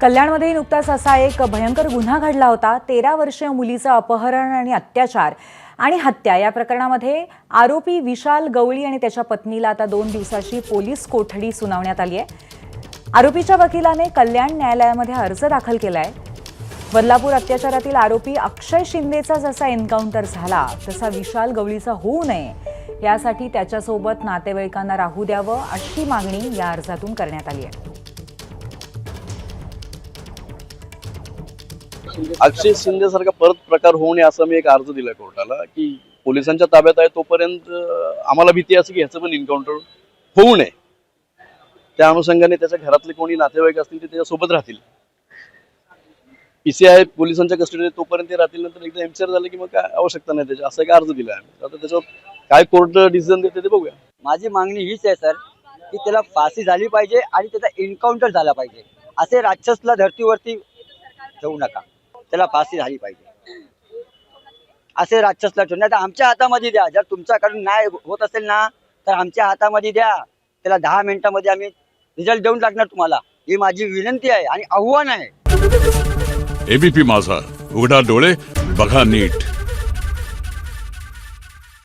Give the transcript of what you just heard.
कल्याणमध्ये नुकताच असा एक भयंकर गुन्हा घडला होता। 13 वर्षीय मुलीचं अपहरण आणि अत्याचार आणि हत्या या प्रकरणामध्ये आरोपी विशाल गवळी आणि त्याच्या पत्नीला आता 2 दिवसाची पोलीस कोठडी सुनावण्यात आली आहे। आरोपीच्या वकिलाने कल्याण न्यायालयामध्ये अर्ज दाखल केलाय। बदलापूर अत्याचारातील आरोपी अक्षय शिंदेचा जसा एन्काउंटर झाला तसा विशाल गवळीचा होऊ नये यासाठी त्याच्यासोबत नातेवाईकांना राहू द्यावं अशी मागणी या अर्जातून करण्यात आली आहे। अक्षय शिंदे सारखा परत प्रकार होऊ नये असं मी एक अर्ज दिला कोर्टाला की पोलिसांच्या ताब्यात आहे तोपर्यंत आम्हाला भीती असते की ह्याचं पण एन्काउंटर होऊ नये। त्या अनुषंगाने त्याच्या घरातले कोणी नातेवाईक असतील ते त्याच्यासोबत राहतील। पीसीआय पोलिसांच्या कस्टडीत तोपर्यंत ते राहतील, नंतर एकदा एमसीआर झालं की मग काय आवश्यकता नाही त्याची, असा एक अर्ज दिला आहे। आता त्याच्यावर काय कोर्ट डिसिजन देते ते बघूया। माझी मागणी हीच आहे सर की त्याला फाशी झाली पाहिजे आणि त्याचा एन्काउंटर झाला पाहिजे। असे राक्षसला धर्तीवरती ठेवू नका, त्याला फाशी झाली पाहिजे। असे राक्षसला ठेवू नाही, आमच्या हातामध्ये द्या। जर तुमच्याकडून नाही होत असेल ना तर आमच्या हातामध्ये द्या। त्याला 10 मिनिटांमध्ये आम्ही रिझल्ट देऊन टाकणार तुम्हाला, ही माझी विनंती आहे आणि आव्हान आहे। एबीपी माझा, उघडा डोळे बघा नीट।